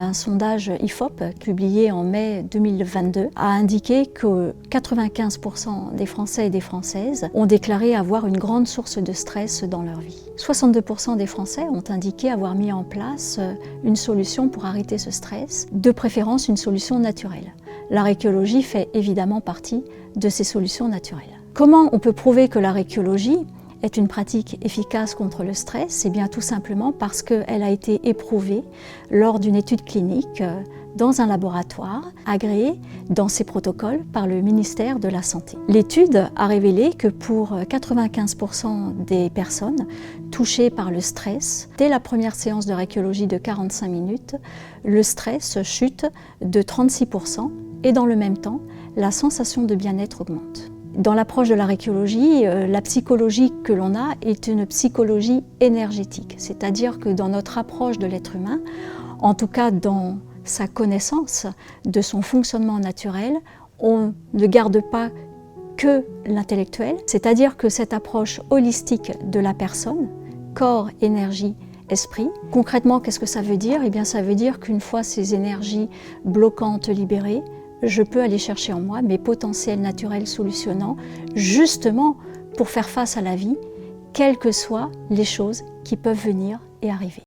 Un sondage IFOP publié en mai 2022 a indiqué que 95% des Français et des Françaises ont déclaré avoir une grande source de stress dans leur vie. 62% des Français ont indiqué avoir mis en place une solution pour arrêter ce stress, de préférence une solution naturelle. La réchéologie fait évidemment partie de ces solutions naturelles. Comment on peut prouver que la réchéologie est une pratique efficace contre le stress? C'est bien tout simplement parce qu'elle a été éprouvée lors d'une étude clinique dans un laboratoire agréé dans ses protocoles par le ministère de la Santé. L'étude a révélé que pour 95% des personnes touchées par le stress, dès la première séance de réchéologie de 45 minutes, le stress chute de 36% et dans le même temps, la sensation de bien-être augmente. Dans l'approche de la réchéologie, la psychologie que l'on a est une psychologie énergétique, c'est-à-dire que dans notre approche de l'être humain, en tout cas dans sa connaissance de son fonctionnement naturel, on ne garde pas que l'intellectuel, c'est-à-dire que cette approche holistique de la personne, corps, énergie, esprit. Concrètement, qu'est-ce que ça veut dire? Eh bien, ça veut dire qu'une fois ces énergies bloquantes libérées, je peux aller chercher en moi mes potentiels naturels solutionnants, justement pour faire face à la vie, quelles que soient les choses qui peuvent venir et arriver.